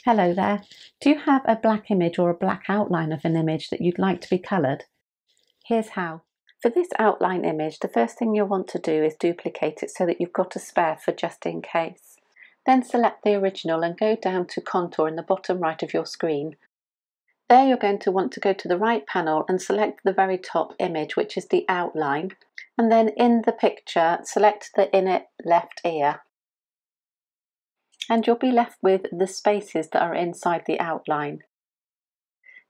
Hello there. Do you have a black image or a black outline of an image that you'd like to be coloured? Here's how. For this outline image, the first thing you'll want to do is duplicate it so that you've got a spare for just in case. Then select the original and go down to Contour in the bottom right of your screen. There you're going to want to go to the right panel and select the very top image, which is the outline. And then in the picture, select the inner left ear. And you'll be left with the spaces that are inside the outline.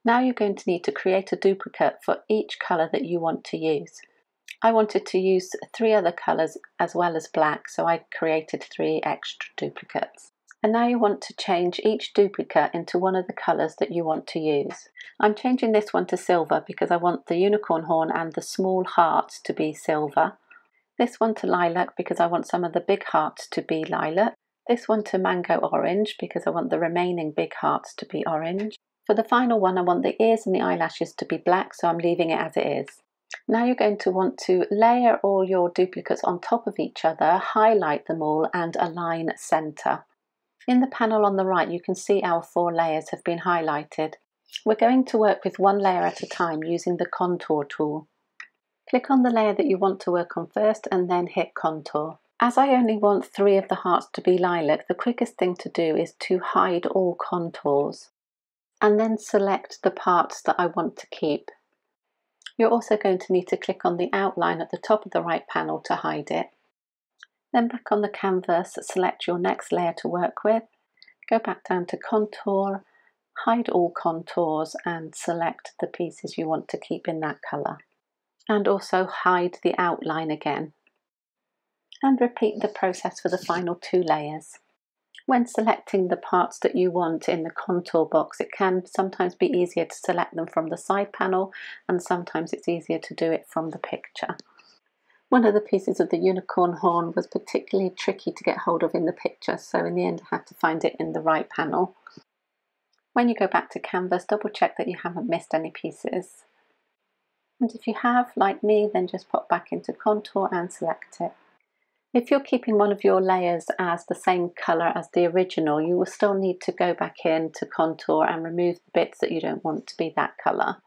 Now you're going to need to create a duplicate for each colour that you want to use. I wanted to use 3 other colours as well as black, so I created 3 extra duplicates. And now you want to change each duplicate into one of the colours that you want to use. I'm changing this one to silver because I want the unicorn horn and the small hearts to be silver. This one to lilac because I want some of the big hearts to be lilac. This one to mango orange because I want the remaining big hearts to be orange. For the final one, I want the ears and the eyelashes to be black, so I'm leaving it as it is. Now you're going to want to layer all your duplicates on top of each other, highlight them all and align centre. In the panel on the right, you can see our 4 layers have been highlighted. We're going to work with one layer at a time using the contour tool. Click on the layer that you want to work on first and then hit contour. As I only want 3 of the hearts to be lilac, the quickest thing to do is to hide all contours and then select the parts that I want to keep. You're also going to need to click on the outline at the top of the right panel to hide it. Then back on the canvas, select your next layer to work with, go back down to contour, hide all contours and select the pieces you want to keep in that colour. And also hide the outline again. And repeat the process for the final 2 layers. When selecting the parts that you want in the contour box, it can sometimes be easier to select them from the side panel and sometimes it's easier to do it from the picture. One of the pieces of the unicorn horn was particularly tricky to get hold of in the picture, so in the end I had to find it in the right panel. When you go back to canvas, double check that you haven't missed any pieces. And if you have, like me, then just pop back into contour and select it. If you're keeping one of your layers as the same colour as the original, you will still need to go back in to contour and remove the bits that you don't want to be that colour.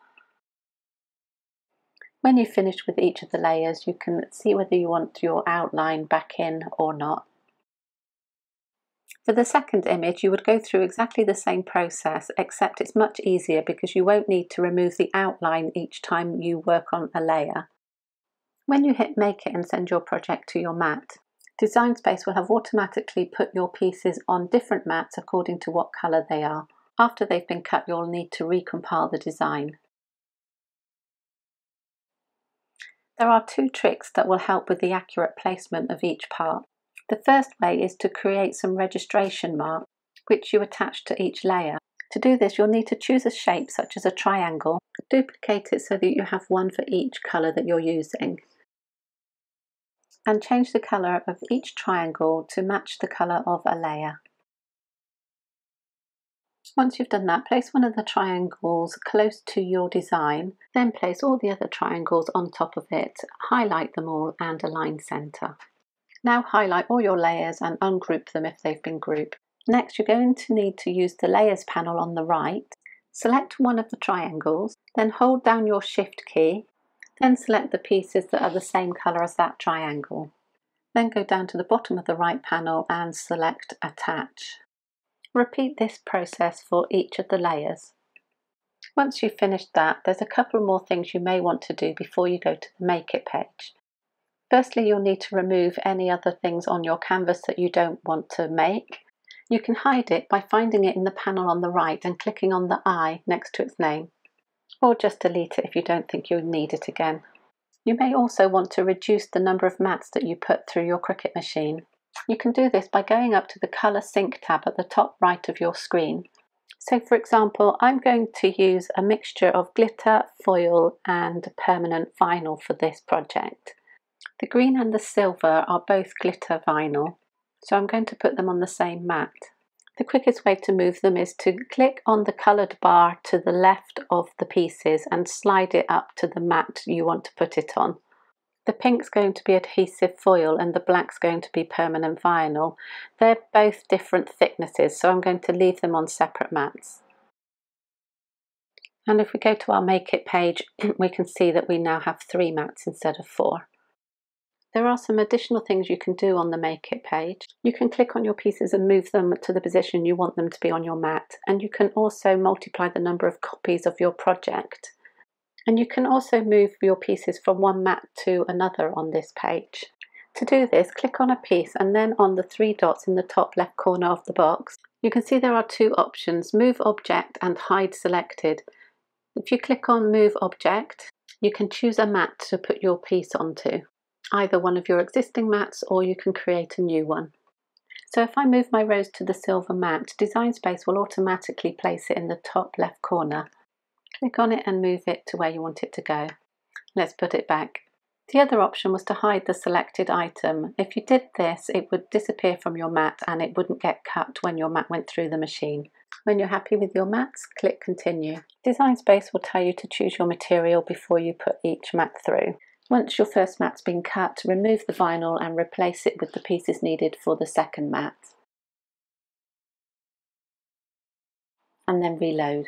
When you've finished with each of the layers, you can see whether you want your outline back in or not. For the second image, you would go through exactly the same process, except it's much easier because you won't need to remove the outline each time you work on a layer. When you hit Make It and send your project to your mat, Design Space will have automatically put your pieces on different mats according to what colour they are. After they've been cut, you'll need to recompile the design. There are 2 tricks that will help with the accurate placement of each part. The first way is to create some registration marks, which you attach to each layer. To do this, you'll need to choose a shape such as a triangle, duplicate it so that you have one for each colour that you're using, and change the colour of each triangle to match the colour of a layer. Once you've done that, place one of the triangles close to your design, then place all the other triangles on top of it, highlight them all and align centre. Now highlight all your layers and ungroup them if they've been grouped. Next, you're going to need to use the Layers panel on the right. Select one of the triangles, then hold down your Shift key, then select the pieces that are the same colour as that triangle. Then go down to the bottom of the right panel and select Attach. Repeat this process for each of the layers. Once you've finished that, there's a couple more things you may want to do before you go to the Make It page. Firstly, you'll need to remove any other things on your canvas that you don't want to make. You can hide it by finding it in the panel on the right and clicking on the eye next to its name, or just delete it if you don't think you'll need it again. You may also want to reduce the number of mats that you put through your Cricut machine. You can do this by going up to the Colour Sync tab at the top right of your screen. So for example, I'm going to use a mixture of glitter, foil and permanent vinyl for this project. The green and the silver are both glitter vinyl, so I'm going to put them on the same mat. The quickest way to move them is to click on the coloured bar to the left of the pieces and slide it up to the mat you want to put it on. The pink's going to be adhesive foil and the black's going to be permanent vinyl. They're both different thicknesses, so I'm going to leave them on separate mats. And if we go to our Make It page, we can see that we now have 3 mats instead of 4. There are some additional things you can do on the Make It page. You can click on your pieces and move them to the position you want them to be on your mat, and you can also multiply the number of copies of your project. And you can also move your pieces from one mat to another on this page. To do this, click on a piece and then on the 3 dots in the top left corner of the box, you can see there are 2 options, Move Object and Hide Selected. If you click on Move Object, you can choose a mat to put your piece onto, either one of your existing mats or you can create a new one. So if I move my rose to the silver mat, Design Space will automatically place it in the top left corner. Click on it and move it to where you want it to go. Let's put it back. The other option was to hide the selected item. If you did this, it would disappear from your mat and it wouldn't get cut when your mat went through the machine. When you're happy with your mats, click Continue. Design Space will tell you to choose your material before you put each mat through. Once your first mat's been cut, remove the vinyl and replace it with the pieces needed for the second mat. And then reload.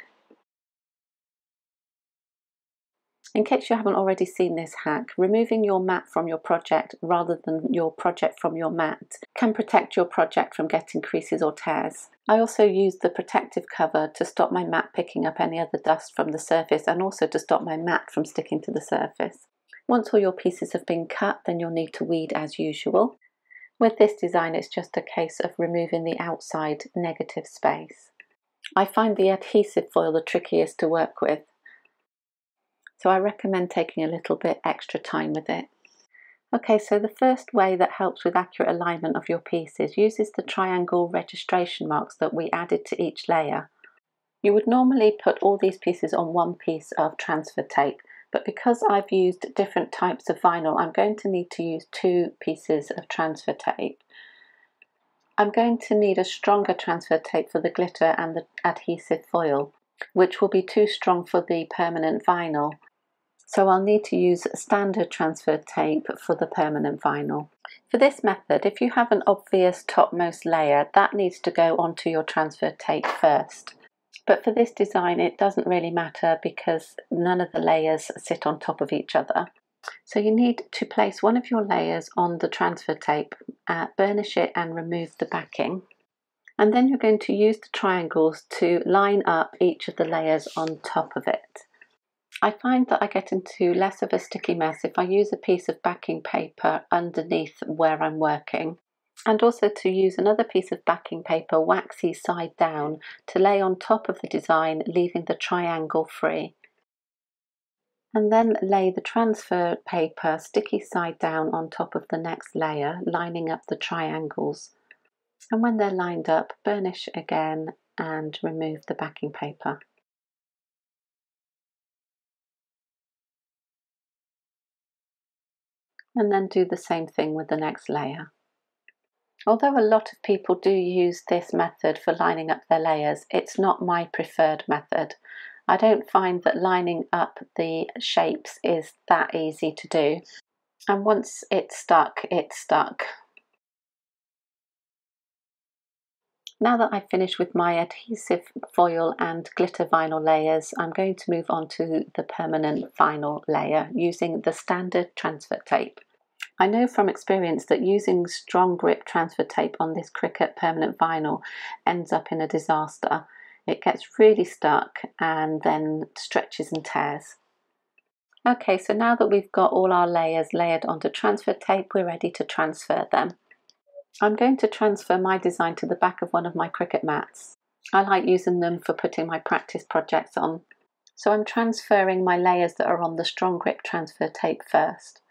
In case you haven't already seen this hack, removing your mat from your project rather than your project from your mat can protect your project from getting creases or tears. I also used the protective cover to stop my mat picking up any other dust from the surface and also to stop my mat from sticking to the surface. Once all your pieces have been cut, then you'll need to weed as usual. With this design, it's just a case of removing the outside negative space. I find the adhesive foil the trickiest to work with, so I recommend taking a little bit extra time with it. Okay, so the first way that helps with accurate alignment of your pieces uses the triangle registration marks that we added to each layer. You would normally put all these pieces on one piece of transfer tape, but because I've used different types of vinyl, I'm going to need to use 2 pieces of transfer tape. I'm going to need a stronger transfer tape for the glitter and the adhesive foil, which will be too strong for the permanent vinyl. So I'll need to use standard transfer tape for the permanent vinyl. For this method, if you have an obvious topmost layer, that needs to go onto your transfer tape first. But for this design, it doesn't really matter because none of the layers sit on top of each other. So you need to place one of your layers on the transfer tape, burnish it and remove the backing. And then you're going to use the triangles to line up each of the layers on top of it. I find that I get into less of a sticky mess if I use a piece of backing paper underneath where I'm working, and also to use another piece of backing paper waxy side down to lay on top of the design, leaving the triangle free. And then lay the transfer paper sticky side down on top of the next layer, lining up the triangles. And when they're lined up, burnish again and remove the backing paper. And then do the same thing with the next layer. Although a lot of people do use this method for lining up their layers, it's not my preferred method. I don't find that lining up the shapes is that easy to do. And once it's stuck, it's stuck. Now that I've finished with my adhesive foil and glitter vinyl layers, I'm going to move on to the permanent vinyl layer using the standard transfer tape. I know from experience that using strong grip transfer tape on this Cricut permanent vinyl ends up in a disaster. It gets really stuck and then stretches and tears. Okay, so now that we've got all our layers layered onto transfer tape, we're ready to transfer them. I'm going to transfer my design to the back of one of my Cricut mats. I like using them for putting my practice projects on. So I'm transferring my layers that are on the strong grip transfer tape first.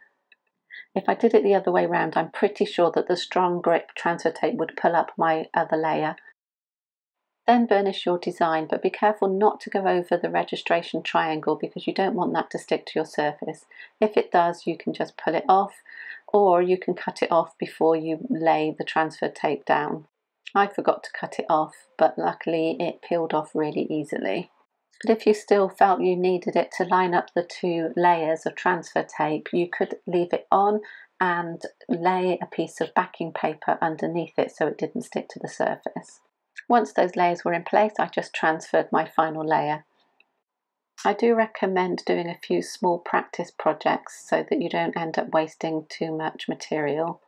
If I did it the other way around, I'm pretty sure that the strong grip transfer tape would pull up my other layer. Then burnish your design, but be careful not to go over the registration triangle because you don't want that to stick to your surface. If it does, you can just pull it off, or you can cut it off before you lay the transfer tape down. I forgot to cut it off, but luckily it peeled off really easily. But if you still felt you needed it to line up the two layers of transfer tape, you could leave it on and lay a piece of backing paper underneath it so it didn't stick to the surface. Once those layers were in place, I just transferred my final layer. I do recommend doing a few small practice projects so that you don't end up wasting too much material.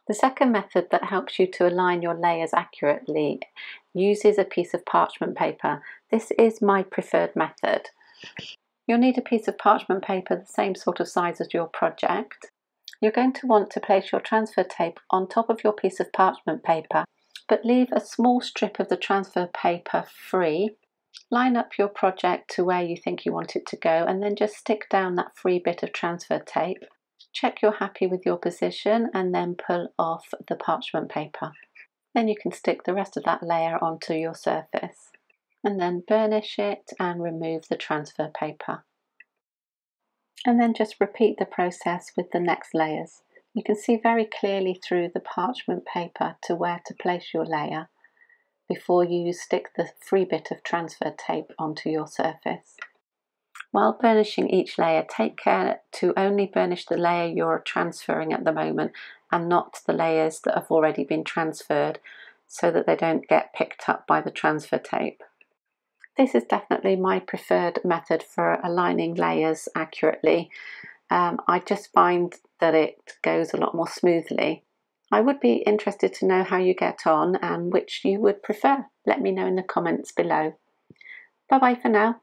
The second method that helps you to align your layers accurately uses a piece of parchment paper. This is my preferred method. You'll need a piece of parchment paper the same sort of size as your project. You're going to want to place your transfer tape on top of your piece of parchment paper, but leave a small strip of the transfer paper free. Line up your project to where you think you want it to go and then just stick down that free bit of transfer tape. Check you're happy with your position and then pull off the parchment paper. Then you can stick the rest of that layer onto your surface and then burnish it and remove the transfer paper. And then just repeat the process with the next layers. You can see very clearly through the parchment paper to where to place your layer before you stick the free bit of transfer tape onto your surface. While burnishing each layer, take care to only burnish the layer you're transferring at the moment and not the layers that have already been transferred, so that they don't get picked up by the transfer tape. This is definitely my preferred method for aligning layers accurately. I just find that it goes a lot more smoothly. I would be interested to know how you get on and which you would prefer. Let me know in the comments below. Bye bye for now.